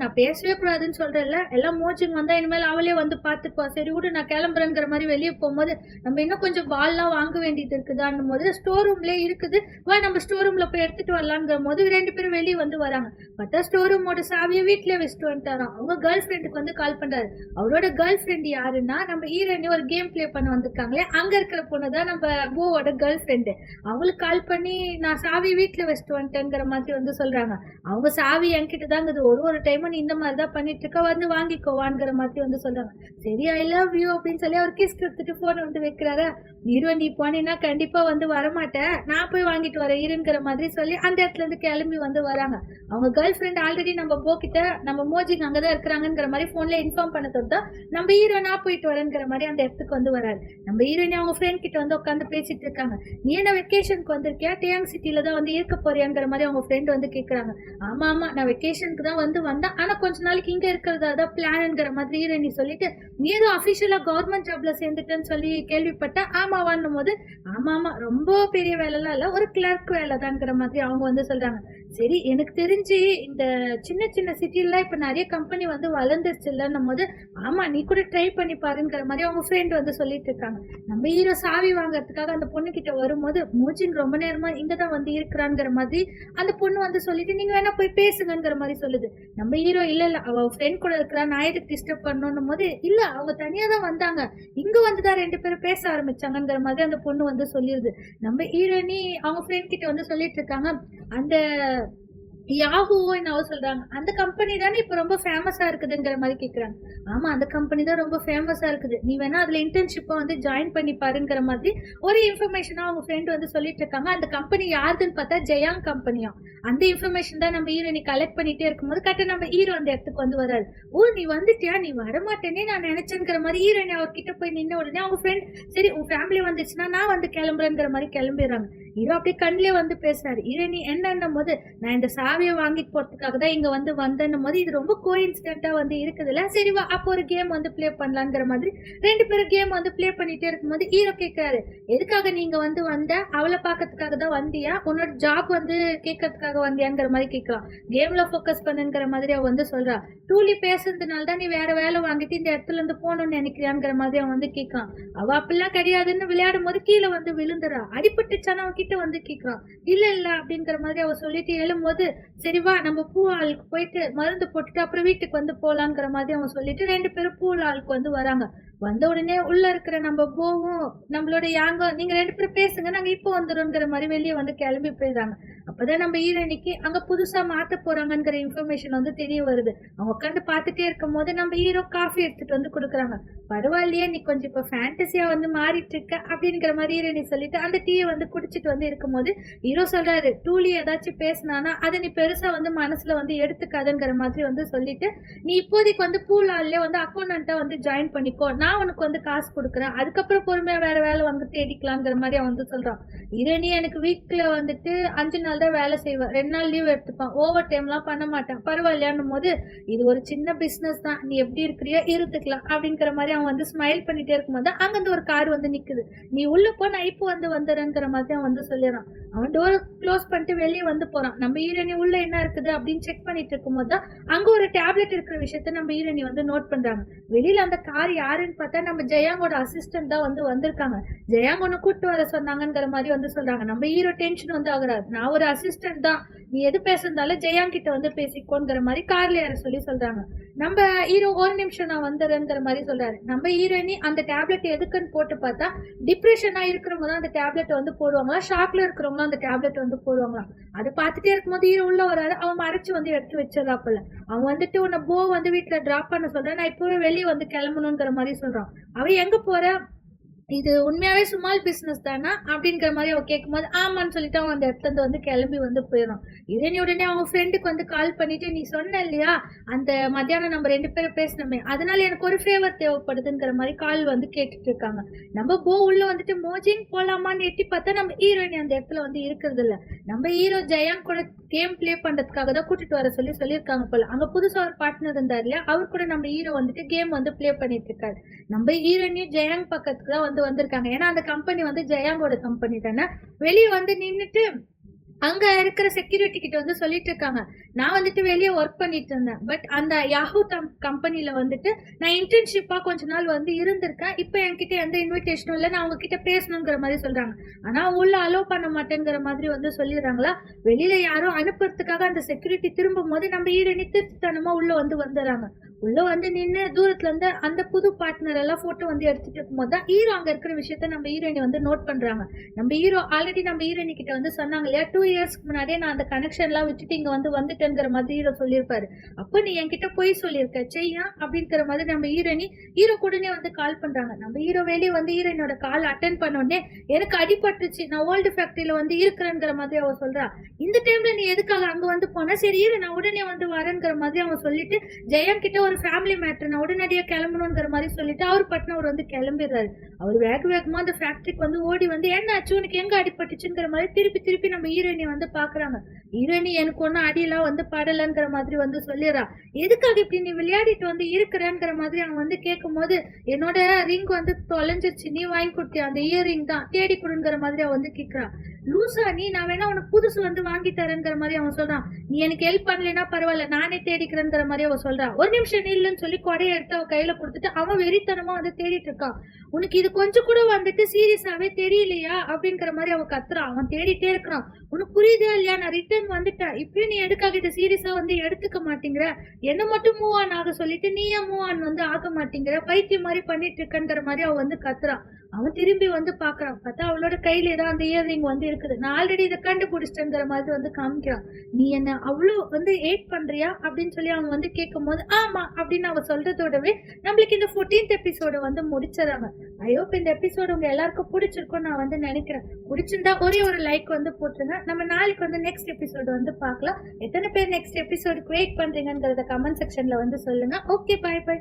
நான் பேசவே கூடாதுன்னு சொல்றேன்ல, எல்லாம் மோச்சிங் வந்தா இனிமேல் அவளே வந்து பாத்துக்குவா, சரி விடு நான் கிளம்புறேங்கிற மாதிரி வெளியே போகும்போது நம்ம இன்னும் கொஞ்சம் பால்லாம் வாங்க வேண்டியது இருக்குதான்னும் போது ஸ்டோர் ரூம்லயே இருக்குது, வா நம்ம ஸ்டோர் ரூம்ல போய் எடுத்துட்டு வரலாங்கிற போது 2 பேரும் வெளியே வந்து வராங்க. பார்த்தா ஸ்டோர் ரூமோட சாவியை வீட்டுல வச்சுட்டு வந்துட்டாராம். அவங்க கேர்ள் ஃப்ரெண்டுக்கு வந்து கால் பண்றாரு. அவரோட கேர்ள் ஃப்ரெண்ட் யாருன்னா நம்ம ஹீரோயினி ஒரு கேம் பிளே பண்ண வந்திருக்காங்களே, அங்க இருக்கிற பொண்ணுதான் நம்ம போவோட கேர்ள் ஃப்ரெண்டு. அவங்களுக்கு கால் பண்ணி நான் சாவி வீட்டுல வச்சுட்டு வந்துட்டேங்கிற மாதிரி வந்து சொல்றாங்க. அவங்க சாவி என்கிட்ட தாங்க, ஒரு டைமும் நீ இந்த மாதிரிதான் பண்ணிட்டு இருக்க, வந்து வாங்கிக்கோவான்ங்கிற மாதிரி வந்து சொல்றாங்க. சரி ஐ லவ் யூ அப்படின்னு சொல்லி அவர் கிஸ் கொடுத்துட்டு போனை வந்து வைக்கிறாரு. ஹீரோயின் நீ போனீங்கன்னா கண்டிப்பா வந்து வரமாட்டேன், நான் போய் வாங்கிட்டு வரேன் இருங்கிற மாதிரி சொல்லி அந்த இடத்துல இருந்து கிளம்பி வந்து வராங்க. அவங்க கேர்ள் ஃப்ரெண்ட் ஆல்ரெடி நம்ம போக்கிட்ட நம்ம மோஜிங் அங்கதான் இருக்கிறாங்கிற மாதிரி போன்ல இன்ஃபார்ம் பண்ண தொட்டா நம்ம ஹீரோ நான் போயிட்டு வரேங்கிற மாதிரி அந்த இடத்துக்கு வந்து வராரு. நம்ம ஹீரோயின் அவங்க ஃப்ரெண்ட் கிட்ட வந்து உட்காந்து பேசிட்டு இருக்காங்க. நீ என்ன வெக்கேஷனுக்கு வந்திருக்கியா, டேங் சிட்டில தான் வந்து இருக்க போறியாங்கிற மாதிரி அவங்க ஃப்ரெண்ட் வந்து கேக்குறாங்க. ஆமா ஆமா நான் வெக்கேஷனுக்கு தான் வந்து வந்தேன், ஆனா கொஞ்ச நாளைக்கு இங்க இருக்கிறதா தான் பிளான்ங்கிற மாதிரி ஹீரோயினி சொல்லிட்டு, நீ ஏதோ அபிஷியலா கவர்மெண்ட் ஜாப்ல சேர்ந்துட்டேன்னு சொல்லி கேள்விப்பட்டா, ஆமாவான்னும் போது ஆமா ஆமா ரொம்ப பெரிய வேலைலாம் இல்ல, ஒரு கிளர்க் வேலை தான்ங்கிற மாதிரி அவங்க வந்து சொல்றாங்க. சரி எனக்கு தெரிஞ்சு இந்த சின்ன சின்ன சிட்டிலாம் இப்ப நிறைய கம்பெனி வந்து வளர்ந்துருச்சு இல்லன்னும் போது ஆமா நீ கூட ட்ரை பண்ணி பாருங்கிற மாதிரி அவங்க ஃப்ரெண்ட் வந்து சொல்லிட்டு இருக்காங்க. நம்ம ஹீரோ சாவி வாங்கறதுக்காக அந்த பொண்ணு கிட்ட வரும்போது மோஜின் ரொம்ப நேரமா இங்கதான் வந்து இருக்கிறாங்கிற மாதிரி அந்த பொண்ணு வந்து சொல்லிட்டு நீங்க வேணா போய் பேசுங்கிற மாதிரி சொல்லுது. நம்ம ஹீரோ இல்ல இல்ல அவ ஃப்ரெண்ட் கூட இருக்கிறா, நான் எதுக்கு டிஸ்டர்ப் பண்ணணும் போது இல்ல அவங்க தனியா தான் வந்தாங்க, இங்க வந்துதான் 2 பேரும் பேச ஆரம்பிச்சாங்கிற மாதிரி அந்த பொண்ணு வந்து சொல்லிடுது. நம்ம ஹீரோயினி அவங்க ஃப்ரெண்ட் கிட்ட வந்து சொல்லிட்டு இருக்காங்க. அந்த யாஹூவோ என்னவோ சொல்றாங்க, அந்த கம்பெனி தானே இப்ப ரொம்ப ஃபேமஸா இருக்குதுங்கிற மாதிரி கேக்குறாங்க. ஆமா அந்த கம்பெனி தான் ரொம்ப ஃபேமஸா இருக்குது, நீ வேணா அதுல இன்டர்ன்ஷிப்பா வந்து ஜாயின் பண்ணி பாருங்கிற மாதிரி ஒரு இன்ஃபர்மேஷனா அவங்க ஃப்ரெண்ட் வந்து சொல்லிட்டு இருக்காங்க. அந்த கம்பெனி யாருதுன்னு பார்த்தா ஜெயாங் கம்பெனியா. அந்த இன்ஃபர்மேஷன் தான் நம்ம ஹீரோயினி கலெக்ட் பண்ணிட்டே இருக்கும்போது கரெக்டா நம்ம ஹீரோ அந்த இடத்துக்கு வந்து வராரு. நீ வந்துட்டியா, நீ வரமாட்டேனே நான் நினைச்சேங்கிற மாதிரி ஹீரோயினி அவர்கிட்ட போய் நின்ன உடனே அவங்க ஃப்ரெண்ட் சரி உன் ஃபேமிலி வந்துச்சுன்னா நான் வந்து கிளம்புறேங்கிற மாதிரி கிளம்பிடுறாங்க. ஹீரோ அப்படியே கண்ணிலே வந்து பேசுறாரு. ஹீரோயினி என்னன்னும் போது நான் இந்த சாவியை வாங்கிட்டு போறதுக்காக தான் இங்க வந்து வந்தேன்னும் போது இது ரொம்ப கோஇன்சிடென்ட்டா வந்து இருக்குதுல்ல, சரி வா அப்போ ஒரு கேம் வந்து பிளே பண்ணலாங்கிற மாதிரி 2 பேரும் கேம் வந்து பிளே பண்ணிட்டே இருக்கும்போது ஹீரோ கேட்கிறாரு, எதுக்காக நீங்க வந்து வந்த, அவளை பாக்கிறதுக்காக தான் வந்தியா, உன்னோட ஜாப் வந்து கேட்கறதுக்காக வந்தியாங்கிற மாதிரி கேட்கலாம். கேம்ல போக்கஸ் பண்ணுங்கிற மாதிரி அவ வந்து சொல்றா. டூலி பேசுறதுனால தான் நீ வேற வேலை வாங்கிட்டு இந்த இடத்துல இருந்து போகணும்னு நினைக்கிறியாங்கிற மாதிரி அவன் வந்து கேட்கான். அவ அப்படிலாம் கிடையாதுன்னு விளையாடும் போது கீழே வந்து விழுந்துறா. அடிபட்டுச்சான அவன் கிட்ட வந்து கேட்கறான். இல்ல இல்ல அப்படிங்கிற மாதிரி அவ சொல்லிட்டு எழும்போது சரி வா நம்ம பூ ஆளுக்கு போயிட்டு மருந்து போட்டுட்டு அப்புறம் வீட்டுக்கு வந்து போலாங்கிற மாதிரி அவன் சொல்லிட்டு 2 பேரும் பூ ஆளுக்கு வந்து வராங்க. வந்த உடனே உள்ள இருக்கிற நம்ம போவும் நம்மளோட யாங்க நீங்க 2 பேரும் பேசுங்க நாங்க இப்போ வந்துடும்ங்கிற மாதிரி வெளியே வந்து கிளம்பி போயிடுறாங்க. அப்பதான் நம்ம ஹீரோயினிக்கு அங்க புதுசா மாத்த போறாங்கிற இன்ஃபர்மேஷன் வந்து தெரிய வருது. அவங்க உட்காந்து பாத்துட்டே இருக்கும் போது நம்ம ஹீரோ காஃபி எடுத்துட்டு வந்து கொடுக்குறாங்க. பரவாயில்லையே நீ கொஞ்சம் இப்ப ஃபேண்டசியா வந்து மாறிட்டு இருக்க அப்படிங்கிற மாதிரி ஹீரோயினி சொல்லிட்டு அந்த டீயை வந்து குடிச்சிட்டு வந்து இருக்கும்போது ஹீரோ சொல்றாரு, டூலி ஏதாச்சும் பேசினானா அதை நீ பெருசா வந்து மனசுல வந்து எடுத்துக்காதுங்கிற மாதிரி வந்து சொல்லிட்டு நீ இப்போதைக்கு வந்து பூலாலே வந்து அக்கௌண்டன்ட்டா வந்து ஜாயின் பண்ணிக்கோ, நான் உனக்கு வந்து காசு கொடுக்குறேன், அதுக்கப்புறம் பொறுமையா வேற வேலை வந்து தேடிக்கலாங்கிற மாதிரி அவன் வந்து சொல்றான். ஹீரோயினி எனக்கு வீக்ல வந்துட்டு 5 நாள் நாள் தான் வேலை செய்வேன், 2 நாள் லீவ் எடுத்துப்பான், ஓவர் டைம்லாம் பண்ண மாட்டேன், பரவாயில்லையான்னும் போது இது ஒரு சின்ன பிசினஸ் தான், நீ எப்படி இருக்கிறியோ இருந்துக்கலாம் அப்படிங்கிற மாதிரி அவன் வந்து ஸ்மைல் பண்ணிட்டே இருக்கும்போது அங்கிருந்து ஒரு கார் வந்து நிக்குது. நீ உள்ள போ, நான் இப்போ வந்து வந்துடுறேங்கிற மாதிரி அவன் வந்து சொல்லிடுறான். அவன் டோர் க்ளோஸ் பண்ணிட்டு வெளியே வந்து போறான். நம்ம ஹீரோயினி உள்ள என்ன இருக்குது அப்படின்னு செக் பண்ணிட்டு இருக்கும்போது தான் அங்க ஒரு டேப்லெட் இருக்கிற விஷயத்த நம்ம ஹீரோயினி வந்து நோட் பண்றாங்க. வெளியில அந்த கார் யாருன்னு பார்த்தா நம்ம ஜெயாங்கோட அசிஸ்டன்ட் தான் வந்து வந்திருக்காங்க. ஜெயாங்க ஒண்ணு கூட்டு வர சொன்னாங்கிற மாதிரி வந்து சொல்றாங்க. நம்ம ஹீரோ டென்ஷன் வந்து ஆகுறாரு. நான் ஒரு அசிஸ்டன்ட் தான், நீ எது பேசுறதாலும் ஜெயாங் கிட்ட வந்து பேசிக்கோங்கிற மாதிரி கார்ல யார சொல்லி சொல்றாங்க. நம்ம ஹீரோ ஒரு நிமிஷம் நான் வந்துடுறேங்கிற மாதிரி சொல்றாரு. நம்ம ஹீரோயினி அந்த டேப்லெட் எதுக்குன்னு போட்டு பார்த்தா டிப்ரெஷனா இருக்கிறவங்க தான் அந்த டேப்லெட் வந்து போடுவாங்களா, ஷாக்ல இருக்கிறவங்க அந்த டேப்லெட் வந்து போடுவாங்களா. அதை பார்த்துட்டே இருக்கும்போது ஹீரோ உள்ள வராது. அவன் மறைச்சு வந்து எடுத்து வச்சிடறாப்புல. அவன் வந்துட்டு உன்னை போ வந்து வீட்டுல டிராப் பண்ண சொல்றேன், நான் இப்பவே வெளியே வந்து கிளம்பணுங்கிற மாதிரி சொல்றான். அவன் எங்க போற, இது உண்மையாவே ஸ்மால் பிசினஸ் தானா அப்படிங்கிற மாதிரி அவ கேட்கும்போது ஆமான்னு சொல்லிட்டு அவன் அந்த இடத்துல வந்து கிளம்பி வந்து போயிடும். இதனி உடனே அவங்க ஃப்ரெண்டுக்கு வந்து கால் பண்ணிட்டு, நீ சொன்ன இல்லையா அந்த மத்தியானம் நம்ம 2 பேரும் பேசணுமே, அதனால எனக்கு ஒரு ஃபேவர் தேவைப்படுதுங்கிற மாதிரி கால் வந்து கேட்டுட்டு இருக்காங்க. நம்ம போ உள்ள வந்துட்டு மோஜிங் போலாமான்னு எட்டி பார்த்தா நம்ம ஹீரோயினி அந்த இடத்துல வந்து இருக்கிறது இல்ல. நம்ம ஹீரோ ஜெயாங் கூட கேம் பிளே பண்றதுக்காக தான் கூட்டிட்டு வர சொல்லி சொல்லியிருக்காங்க போல. அங்க புதுசா ஒரு பார்ட்னர் இருந்தார் இல்லையா, அவர் கூட நம்ம ஹீரோ வந்துட்டு கேம் வந்து பிளே பண்ணிட்டு இருக்காரு. நம்ம ஹீரோயினியும் ஜெயாங் பக்கத்துக்கு தான் வந்து வந்திருக்காங்க. ஏன்னா அந்த கம்பெனி வந்து ஜெயாங்கோட கம்பெனி தானே. வெளியே வந்து நின்றுட்டு அங்க இருக்கிற செக்யூரிட்டி கிட்ட வந்து சொல்லிட்டு இருக்காங்க, நான் வந்துட்டு வெளியே ஒர்க் பண்ணிட்டு இருந்தேன், பட் அந்த யாஹூ கம்பெனில வந்துட்டு நான் இன்டர்ன்ஷிப்பா கொஞ்ச நாள் வந்து இருந்திருக்கேன், இப்ப என்கிட்ட எந்த இன்விடேஷனும் இல்லை, நான் அவங்க கிட்ட பேசணுங்கிற மாதிரி சொல்றாங்க. ஆனா உள்ள அலோவ் பண்ண மாட்டேங்கிற மாதிரி வந்து சொல்லிடுறாங்களா. வெளியில யாரும் அனுப்புறதுக்காக அந்த செக்யூரிட்டி திரும்பும் போது நம்ம ஹீரோயினி திருத்தனமா உள்ள வந்து வந்துடுறாங்க. உள்ள வந்து நின்று தூரத்துல இருந்து அந்த புது பார்ட்னர் எல்லாம் போட்டோ வந்து எடுத்துட்டு இருக்கும்போது தான் ஹீரோ அங்க இருக்கிற விஷயத்த நம்ம ஹீரோயினி வந்து நோட் பண்றாங்க. நம்ம ஹீரோ ஆல்ரெடி நம்ம ஹீரோயினி கிட்ட வந்து சொன்னாங்க இல்லையா, 2 இயர்ஸ்க்கு முன்னாடியே நான் அந்த கனெக்ஷன் எல்லாம் விட்டுட்டு இங்க வந்து வந்துட்டேங்கிற மாதிரி ஹீரோ சொல்லியிருப்பாரு. அப்ப நீ என்கிட்ட போய் சொல்லியிருக்க செய்யா அப்படிங்கிற மாதிரி நம்ம ஹீரோயினி ஹீரோ கூடனே வந்து கால் பண்றாங்க. நம்ம ஹீரோ வெளியே வந்து ஹீரோயினோட கால் அட்டன் பண்ண உடனே எனக்கு அடிபட்டுச்சு, நான் ஓல்டு ஃபேக்டரியில வந்து இருக்கிறேங்கிற மாதிரி அவ சொல்றா. இந்த டைம்ல நீ எதுக்காக அங்க வந்து போனா, சரி இரு நான் உடனே வந்து வரேங்கிற மாதிரி அவன் சொல்லிட்டு ஜெயம் கிட்ட ஒரு ஃபேமிலி மேட்டர், நான் உடனடியா கிளம்பணுங்கிற மாதிரி சொல்லிட்டு அவர் பட்ன அவர் வந்து கிளம்பிடுறாரு. அவர் வேக வேகமா அந்த ஃபேக்டரிக்கு வந்து ஓடி வந்து என்ன ஆச்சு உனக்கு எங்க அடிபட்டுச்சுங்கிற மாதிரி திருப்பி நம்ம ஹீரோயினி வந்து பாக்குறாங்க. ஹீரோயினி எனக்கு ஒன்னும் அடியெல்லாம் வந்து படலங்கிற மாதிரி வந்து சொல்லிடுறா. எதுக்காக இப்படி நீ விளையாடிட்டு வந்து இருக்கிறேங்கிற மாதிரி அவன் வந்து கேட்கும் போது, என்னோட ரிங் வந்து தொலைஞ்சிருச்சு, நீ வாங்கி கொடுத்தியா, அந்த இயர் ரிங் தான் தேடி கொடுங்கிற மாதிரி அவன் வந்து கேட்கிறான். லூசா நீ, நான் வேணா உனக்கு புதுசு வந்து வாங்கி தரேங்கிற மாதிரி அவன் சொல்றான். நீ எனக்கு ஹெல்ப் பண்ணலைன்னா பரவாயில்ல, நானே தேடிக்கிறேங்கிற மாதிரி அவன் சொல்றான். ஒரு நிமிஷம் இல்லைன்னு சொல்லி கொடையை எடுத்து அவன் கையில கொடுத்துட்டு அவன் வெறித்தனமா வந்து தேடிட்டு இருக்கான். உனக்கு இது கொஞ்சம் கூட வந்துட்டு சீரியஸாவே தெரியலையா அப்படிங்கிற மாதிரி அவன் கத்துறான். அவன் தேடிட்டே இருக்கிறான். உனக்கு புரியுதா இல்லையா, நான் ரிட்டர்ன் வந்துட்டேன், இப்பயும் நீ எதுக்காக இதை சீரியஸா வந்து எடுத்துக்க மாட்டேங்கிற, என்ன மட்டும் மூவ் ஆன் ஆக சொல்லிட்டு நீ ஏன் மூவ் ஆன் வந்து ஆக மாட்டேங்கிற, பைத்தியம் மாதிரி பண்ணிட்டு இருக்கன்ற மாதிரி அவன் வந்து கத்துறான். அவன் திரும்பி வந்து பாக்குறான். பார்த்தா அவளோட கையில தான் அந்த இயர்ரிங் வந்து இருக்குது. நான் ஆல்ரெடி இதை கண்டுபிடிச்சிட்டேங்கிற மாதிரி வந்து காமிக்கிறான். நீ என்ன அவ்வளவு வந்து ஏட் பண்றியா அப்படின்னு சொல்லி அவன் வந்து கேட்கும் போது ஆமா அப்படின்னு அவன் சொல்றதோடவே நம்மளுக்கு இந்த 14th எபிசோட வந்து முடிச்சிடறாங்க. ஐ ஹோப் இந்த எபிசோடு உங்க எல்லாருக்கும் பிடிச்சிருக்கும் நான் வந்து நினைக்கிறேன். பிடிச்சிருந்தா ஒரே ஒரு லைக் வந்து போட்டுருங்க. நம்ம நாளைக்கு வந்து நெக்ஸ்ட் எபிசோடு வந்து பார்க்கலாம். எத்தனை பேர் நெக்ஸ்ட் எபிசோடுக்கு வெயிட் பண்றீங்கன்றத கமெண்ட் செக்ஷன்ல வந்து சொல்லுங்க. Okay, bye by.